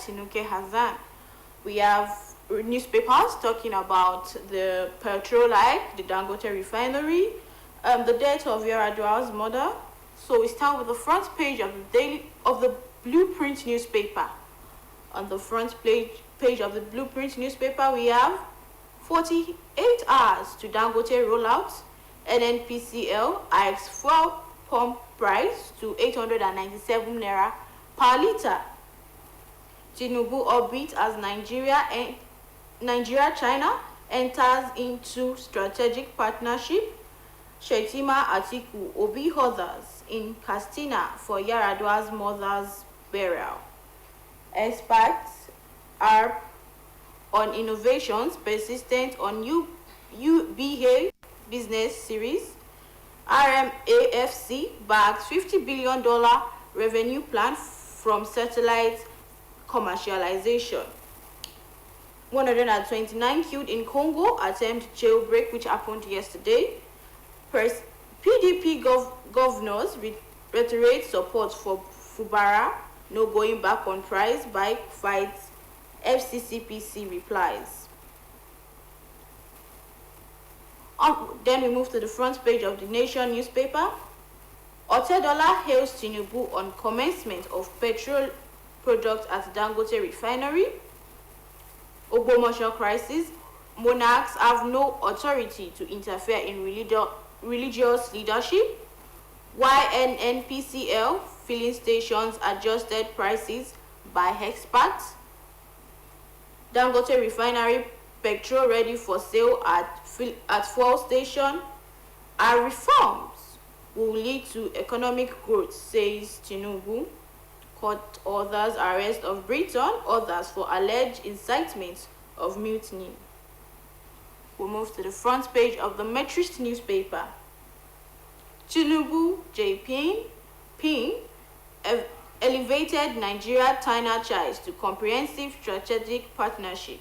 Tinuke Hazan. We have newspapers talking about the petrol hike, the Dangote refinery, the death of Yaradua's mother. So we start with the front page of the Blueprint newspaper. On the front page of the Blueprint newspaper, we have 48 hours to Dangote rollout. NNPCL hikes fuel pump price to 897 naira per litre. Tinubu upbeat as Nigeria-China enters into strategic partnership. Shetima, Atiku, Obi others in Castina for Yaradua's mother's burial. Experts are on innovations persistent on UBA business series. RMAFC backs $50 billion revenue plan from satellite commercialization. 129 killed in Congo attempt jailbreak which happened yesterday. PDP governors reiterate support for Fubara, no going back on price, bike fights, FCCPC replies. Then we move to the front page of the Nation newspaper. Otedola hails Tinubu on commencement of petrol products at Dangote refinery. Ogbomosho crisis. Monarchs have no authority to interfere in religious leadership. YNNPCL filling stations adjusted prices by experts. Dangote refinery petrol ready for sale at fuel station. Our reforms will lead to economic growth, says Tinubu. Court orders arrest of Britain, others for alleged incitement of mutiny. We'll move to the front page of the Metrist newspaper. Tinubu Ping elevated Nigeria-China ties to comprehensive strategic partnership.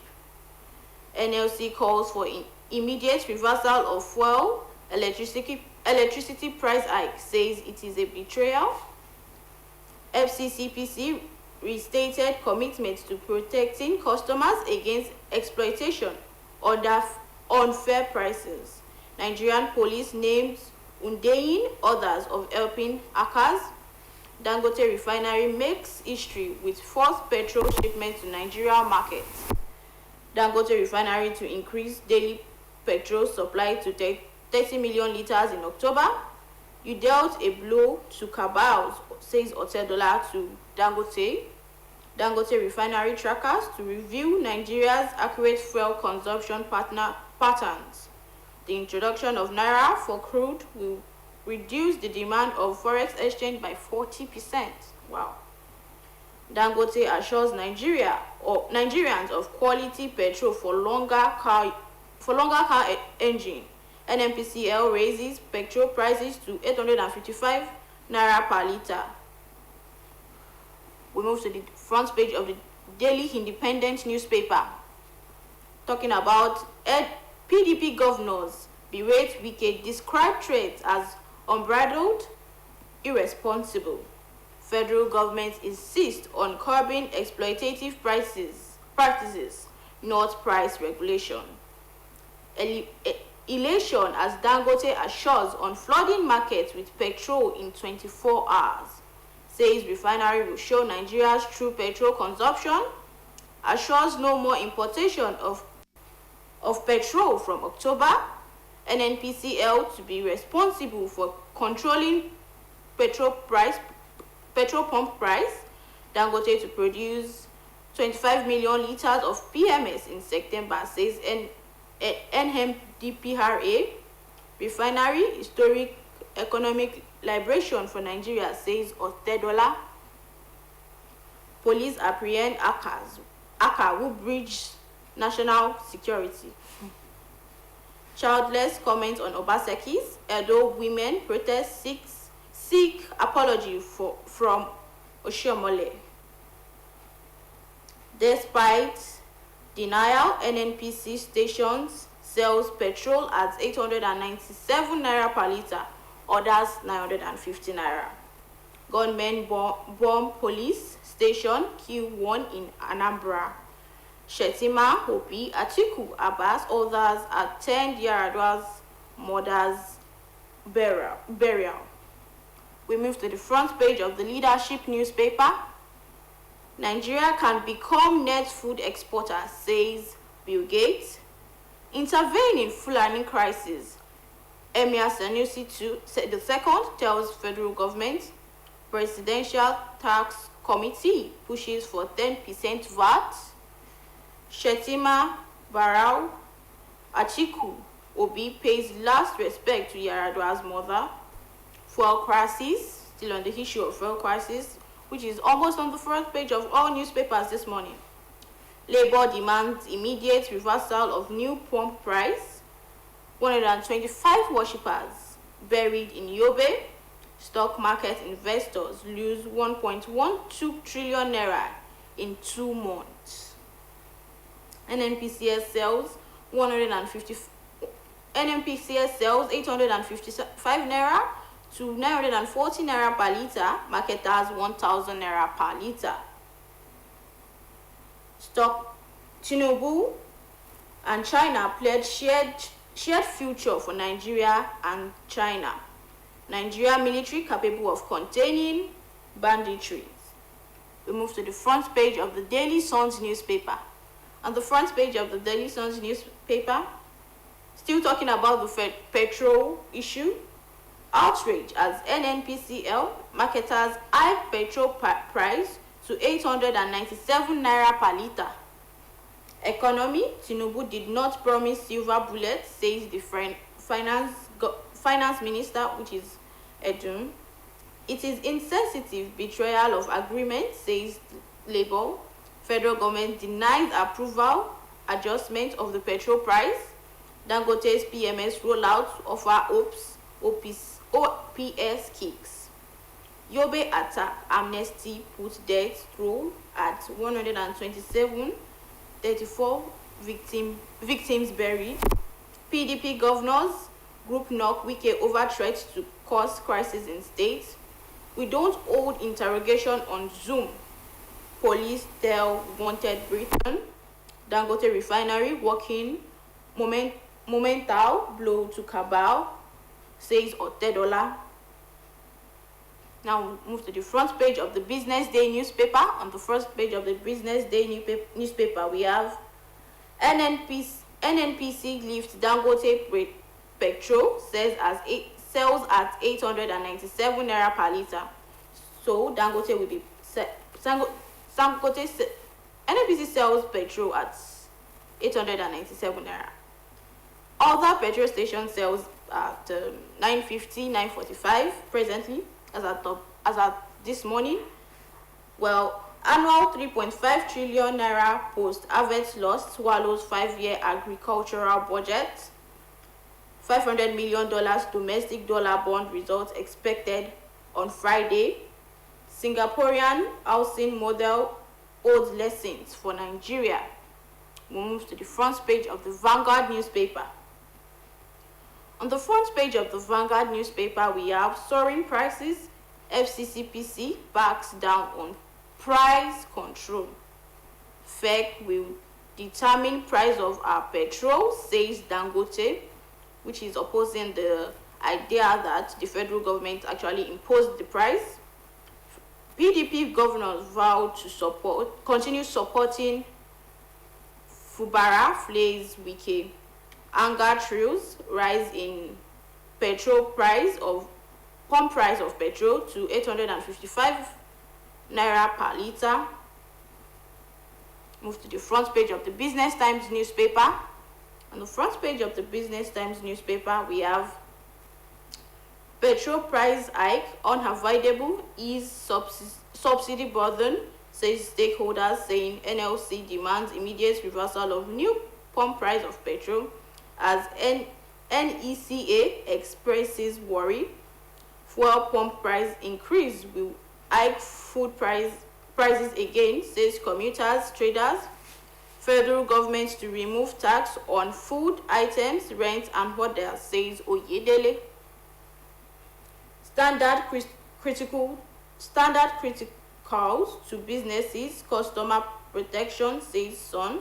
NLC calls for immediate reversal of fuel electricity price hike, says it is a betrayal. FCCPC restated commitment to protecting customers against exploitation under unfair prices. Nigerian police names Undeyin, others of helping hackers. Dangote refinery makes history with forced petrol shipments to Nigeria market. Dangote refinery to increase daily petrol supply to 30 million liters in October. You dealt a blow to cabals, says Otedola to Dangote. Dangote refinery trackers to review Nigeria's accurate fuel consumption patterns. The introduction of Naira for crude will reduce the demand of forex exchange by 40%. Wow. Dangote assures Nigerians of quality petrol for longer car engine. NNPCL raises petrol prices to 855 naira per litre. We move to the front page of the Daily Independent newspaper, talking about PDP governors berate Wike, describe trades as unbridled, irresponsible. Federal government insists on curbing exploitative practices, not price regulation. Elation as Dangote assures on flooding markets with petrol in 24 hours. Says refinery will show Nigeria's true petrol consumption. Assures no more importation of petrol from October. NNPCL to be responsible for controlling petrol pump price. Dangote to produce 25 million liters of PMS in September, says NMDPRA. Refinery historic economic liberation for Nigeria, says Otedola. Police apprehend hacker who breach national security. Childless comment on Obaseki's Edo women protest seek apology from Oshiomhole. Despite denial, NNPC stations sells petrol at 897 naira per litre, others 950 naira. Gunmen bomb police Station Q1 in Anambra. Shetima, Hopi, Atiku, Abbas, others attend Yar'Adua's mother's burial. We move to the front page of the Leadership newspaper. Nigeria can become net food exporter, says Bill Gates. Intervene in Fulani crisis. Emir Sanusi II tells federal government. Presidential Tax Committee pushes for 10% VAT. Shetima, Barau, Atiku, Obi pays last respect to Yar'Adua's mother. Fuel crisis, still on the issue of fuel crisis, which is almost on the front page of all newspapers this morning. Labour demands immediate reversal of new pump price. 125 worshippers buried in Yobe. Stock market investors lose 1.12 trillion naira in 2 months. NNPCS sells 855 naira to 940 naira per litre. Marketers 1,000 naira per litre. Stock Tinubu and China pledge shared future for Nigeria and China. Nigeria military capable of containing banditry. We move to the front page of the Daily Sun's newspaper. On the front page of the Daily Sun's newspaper, still talking about the petrol issue, outrage as NNPCL marketers hike petrol price to 897 naira per litre. Economy, Tinubu did not promise silver bullet, says the finance minister, which is Edun. It is insensitive betrayal of agreement, says Labour. Federal government denies approval adjustment of the petrol price. Dangote's PMS rollout offer OPS kicks. Yobe attack amnesty put death roll at 127, 34 victims buried. PDP governors group knock Wike over threat to cause crisis in state. We don't hold interrogation on Zoom. Police tell wanted Britain. Dangote refinery working momental blow to cabal, says Otedola. Now we move to the front page of the Business Day newspaper. On the first page of the Business Day newspaper, we have NNPC lifts Dangote petrol sells at 897 naira per litre. So Dangote will be NNPC sells petrol at 897 naira. Other petrol station sells at 950, 945 presently, as at this morning. Well, annual 3.5 trillion naira post-harvest loss swallows 5-year agricultural budget. $500 million domestic dollar bond results expected on Friday. Singaporean housing model holds lessons for Nigeria. We'll move to the front page of the Vanguard newspaper. On the front page of the Vanguard newspaper, we have soaring prices. FCCPC backs down on price control. FEC will determine price of our petrol, says Dangote, which is opposing the idea that the federal government actually imposed the price. PDP governors vow to continue supporting Fubara, flays Wike. Anger trails, rise in pump price of petrol to 855 naira per litre. Move to the front page of the Business Times newspaper. On the front page of the Business Times newspaper, we have petrol price hike unavoidable, ease subsidy burden, says stakeholders, saying NLC demands immediate reversal of new pump price of petrol as NECA expresses worry. Fuel pump price increase will hike food prices again, says commuters, traders. Federal government to remove tax on food items, rent and hotels, says Oyedele. Standard critical cows to businesses, customer protection, says Sun.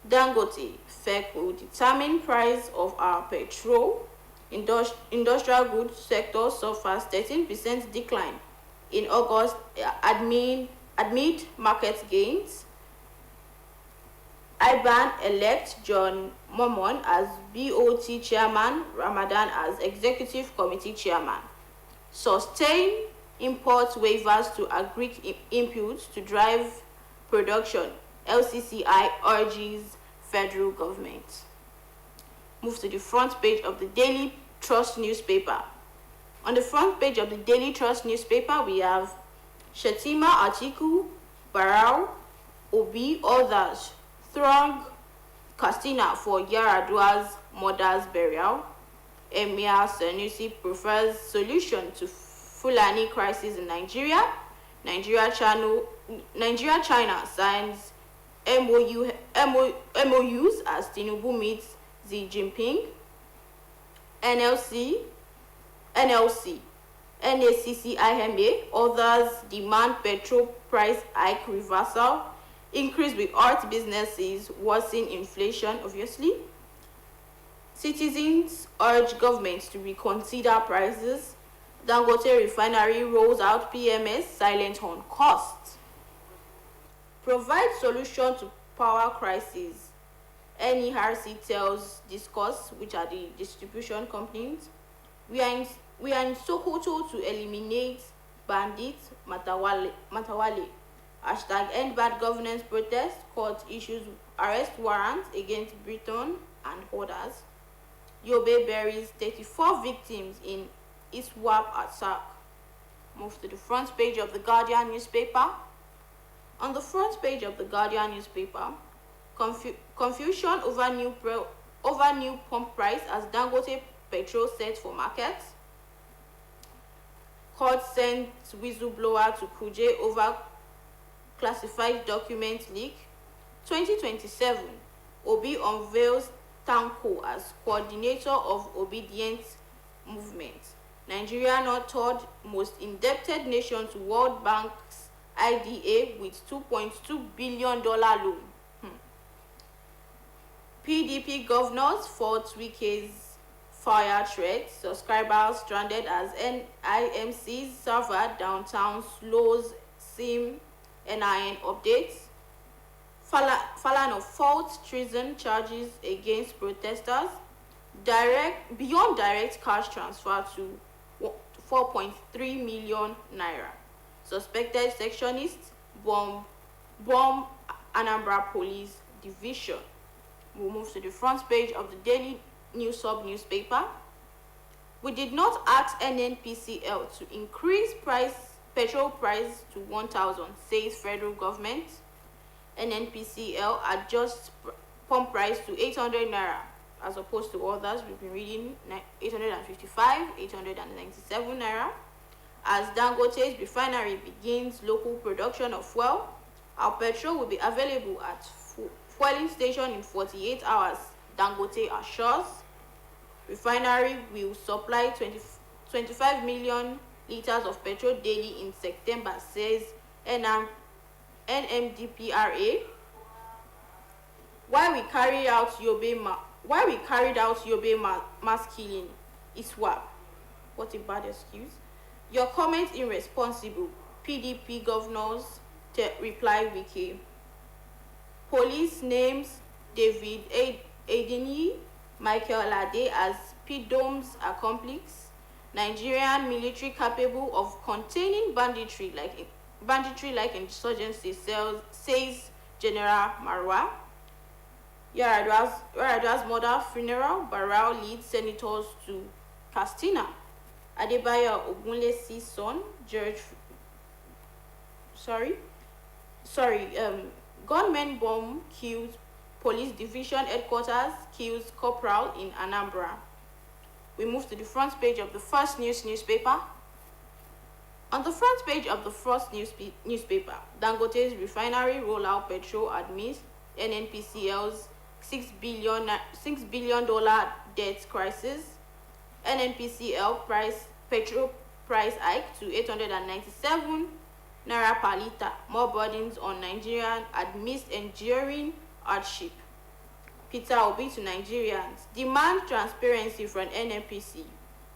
Dangote, FEC will determine price of our petrol. Industrial goods sector suffers 13% decline in August amid market gains. IBAN elect John Momon as BOT chairman, Ramadan as executive committee chairman. Sustain import waivers to agric inputs to drive production. LCCI urges federal government. Move to the front page of the Daily Trust newspaper. On the front page of the Daily Trust newspaper, we have Shetima, Atiku, Barau, Obi, others throng Katsina for Yar'Adua's mother's burial. Emir Sanusi prefers solution to Fulani crisis in Nigeria. Nigeria China signs MOUs as Tinubu meets Xi Jinping. NACCIMA, others demand petrol price hike reversal. Increase with art businesses, worsen inflation, obviously. Citizens urge government to reconsider prices. Dangote refinery rolls out PMS, silent on costs. Provide solution to power crisis. NERC tells Discuss, which are the distribution companies. We are in Sokoto to eliminate bandits, Matawale. End bad governance protest. Court issues arrest warrants against Britain and others. Yobe buries 34 victims in ISWAP attack. Move to the front page of the Guardian newspaper. On the front page of the Guardian newspaper, confusion over new pump price as Dangote petrol set for market. Court sent whistleblower to Kuje over classified document leak. 2027, Obi unveils Tanko as coordinator of obedience movement. Nigeria not third most indebted nation to World Bank's IDA with $2.2 billion loan. PDP governors fought Wike's fire threat. Subscribers stranded as NIMC's server downtown slows SIM NIN updates. Falano faults treason charges against protesters. Beyond direct cash transfer to 4.3 million naira. Suspected sectionists bomb Anambra Police Division. We'll move to the front page of the Daily News Sub newspaper. We did not ask NNPCL to increase petrol price to 1,000, says federal government. NNPCL adjusts pump price to 800 naira as opposed to others. We've been reading 855, 897 naira. As Dangote's refinery begins local production of fuel, our petrol will be available at fueling station in 48 hours, Dangote assures. Refinery will supply 25 million liters of petrol daily in September, says NMDPRA. Why we carried out Yobe mass killing is swap. What a bad excuse. Your comment irresponsible. PDP governors reply Wike. Police names David Adeni, Michael Lade as PDOM's accomplice. Nigerian military capable of containing banditry like insurgency, says General Marwa. Yar'Adua's mother funeral. Barau leads senators to Katsina. Adebayo Ogunlesi's son, gunmen bomb kills police division headquarters, kills corporal in Anambra. We move to the front page of the First News newspaper. On the front page of the First newspaper, Dangote's refinery rollout petrol admits NNPCL's $6 billion debt crisis. NNPCL petrol price hike to 897 naira per litre, more burdens on Nigerians amidst enduring hardship. Peter Obi to Nigerians, demand transparency from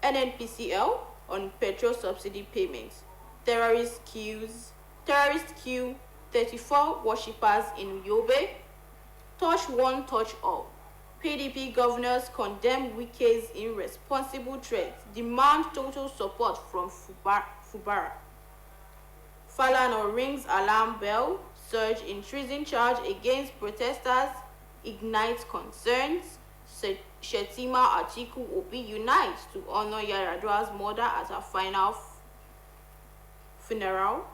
NNPCL on petrol subsidy payments. Terrorist kill 34 worshippers in Yobe. Touch one, touch all. PDP governors condemn Wike's irresponsible threats, demand total support from Fubara. Falana rings alarm bell, surge in treason charge against protesters, ignites concerns. Shetima Atiku Obi unites to honor Yaradua's mother at her final funeral.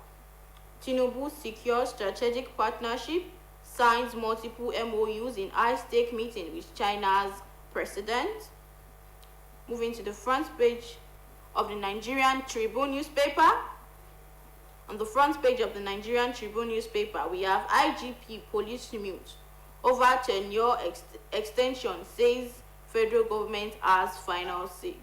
Tinubu secures strategic partnership, signs multiple MOUs in high-stake meeting with China's president. Moving to the front page of the Nigerian Tribune newspaper. On the front page of the Nigerian Tribune newspaper, we have IGP police mute over tenure extension, says federal government has final say.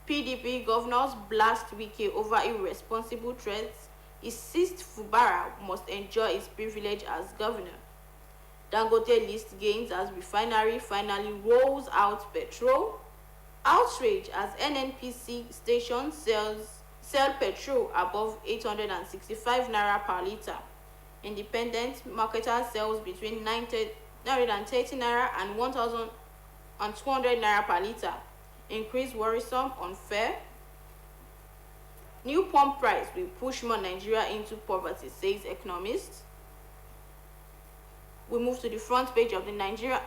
PDP governors blast Wike over irresponsible threats. Insist Fubara must enjoy his privilege as governor. Dangote lists gains as refinery finally rolls out petrol. Outrage as NNPC stations sell petrol above 865 naira per litre. Independent marketer sells between 930 naira and 1,200 naira per litre. Increase worrisome, unfair. New pump price will push more Nigeria into poverty, says economist. We move to the front page of the Nigeria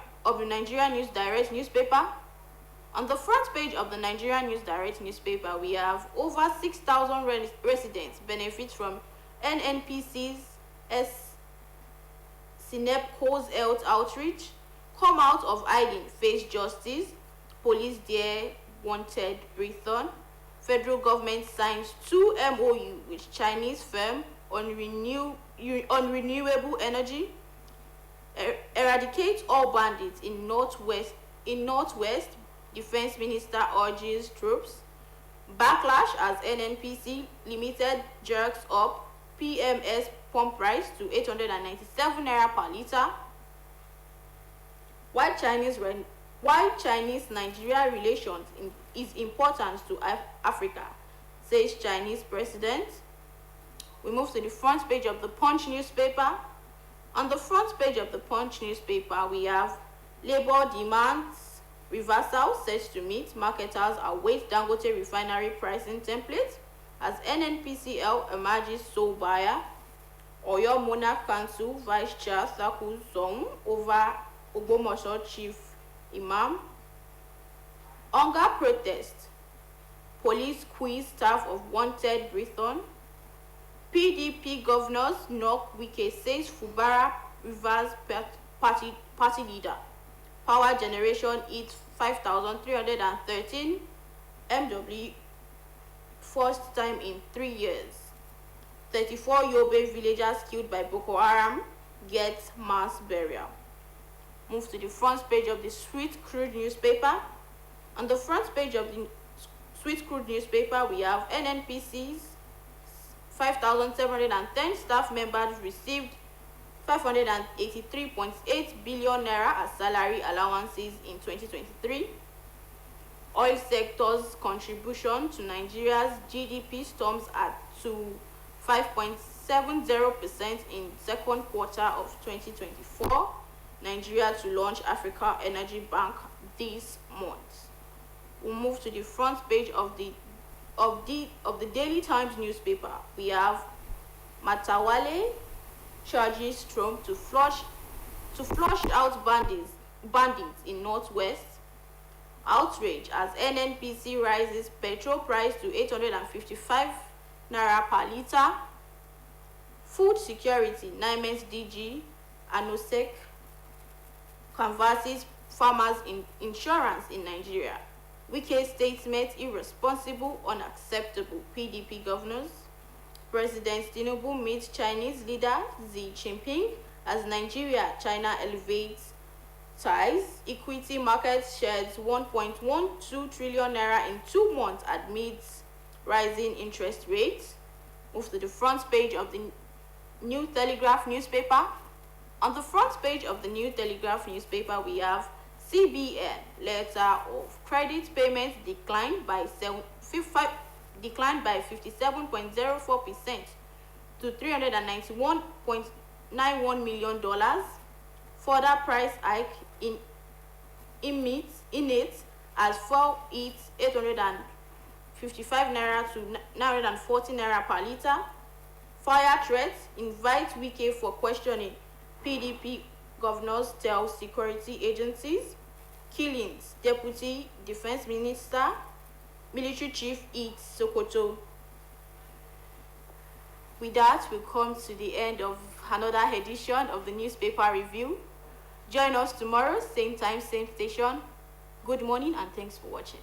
News Direct newspaper. On the front page of the Nigeria News Direct newspaper, we have over 6,000 residents benefit from NNPC's Sinepco's health outreach. Come out of hiding, face justice. Police there wanted Britain. Federal government signs 2 MOU with Chinese firm on renewable energy. Eradicate all bandits in Northwest. Defense Minister urges troops. Backlash as NNPC Limited jerks up PMS pump price to 897 naira per litre. Why Chinese-Nigeria relations is important to Africa, says Chinese president. We move to the front page of the Punch newspaper. On the front page of the Punch newspaper, we have labor demands reversal set to meet. Marketers await Dangote refinery pricing template as NNPCL emerges sole buyer. Oyo Monarch Council Vice Chair circles song over Ogbomoso Chief Imam. Hunger protest. Police quiz staff of wanted Britain. PDP governors knock Wike, says Fubara Rivers party leader. Power generation hits 5,313 MW, first time in 3 years. 34 Yobe villagers killed by Boko Haram get mass burial. Move to the front page of the Sweet Crude newspaper. On the front page of the Sweet Crude newspaper, we have NNPC's 5,710 staff members received 583.8 billion naira as salary allowances in 2023. Oil sector's contribution to Nigeria's GDP storms to 5.70% in second quarter of 2024. Nigeria to launch Africa Energy Bank this month. We'll move to the front page of the Daily Times newspaper. We have Matawale charges Trump to flush out bandits in Northwest. Outrage as NNPC rises petrol price to 855 naira per litre. Food security, NIMES DG Anosek canvasses farmers in insurance in Nigeria. Wike's statement irresponsible, unacceptable. PDP governors. President Tinubu meets Chinese leader Xi Jinping as Nigeria-China elevates ties. Equity market sheds 1.12 trillion naira in 2 months amidst rising interest rates. Move to the front page of the New Telegraph newspaper. On the front page of the New Telegraph newspaper, we have CBN letter of credit payments declined by 57.04% to $391.91 million. Further price hike in it as fuel hits 855 naira to 940 naira per litre. Fire threats invite Wike for questioning. PDP governors tell security agencies. Killings, Deputy Defense Minister, Military Chief eats Sokoto. With that, we come to the end of another edition of the newspaper review. Join us tomorrow, same time, same station. Good morning and thanks for watching.